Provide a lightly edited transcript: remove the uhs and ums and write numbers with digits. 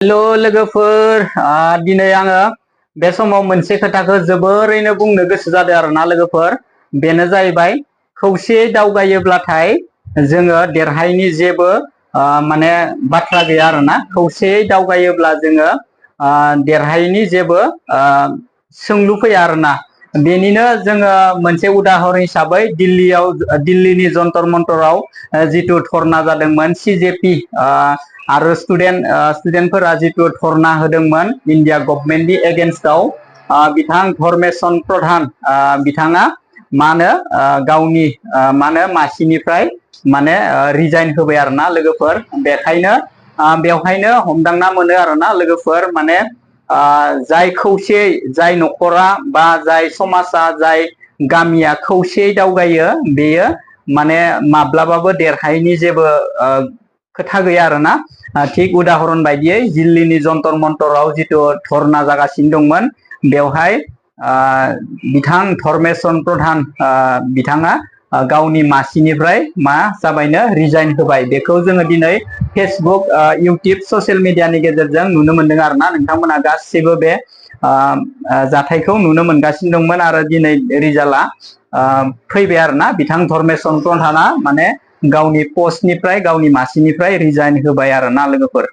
हेल' लोगोफोर दिनै आङो बे समाव मोनसे खोथाखौ जोबोरैनो बुंनो गोसो जादों आरोना लोगोफोर बेनो जाहैबाय खौसेयै दावगायोब्लाथाय जोङो देरहायैनि जेबो माने बाथ्रा गैया आरोना खौसेयै दावगायोब्ला जोङो देरहायैनि जेबो सोंलु फैया आरोना बेनिनो जोङो मोनसे उदाहरन हिसाबै दिल्लीनि जन्तर मन्तराव जिथु धरना जादोंमोन सिजेपि आरो स्टुडेन्टफोरा जिथु धरना होदोंमोन इन्डिया गभर्नमेन्टनि एगेन्स्टआव बिथां धर्मेशन प्रधान बिथाङा मानो गावनि मानो मासिनिफ्राय माने रिजाइन होबाय आरोना लोगोफोर बेखायनो बेवहायनो हमदांना मोनो आरोना लोगोफोर माने जाय खौसेयै जाय नखरा बा जाय समाजा जाय गामिया खौसेयै दावगायो बेयो माने माब्लाबाबो देरहायैनि जेबो खोथा गैया आरोना थिग उदाहरन बायदियै दिल्लीनि जन्तर मन्तराव जिथु धरना जागासिनो दंमोन बेवहाय बिथां धर्मेशन प्रधान बिथाङा गावनि मासिनिफ्राय मा जाबायनो रिजाइन होबाय बेखौ जोङो दिनै फेसबुक इउटुब ससियेल मिडियानि गेजेरजों नुनो मोनदों आरोना नोंथांमोना गासैबो बे जाथायखौ नुनो मोनगासिनो दंमोन आरो दिनै रिजाल्टआ फैबाय आरोना बिथां धर्मेशन प्रधाना माने गावनि पस्टनिफ्राय गावनि मासिनिफ्राय रिजाइन होबाय आरोना लोगोफोर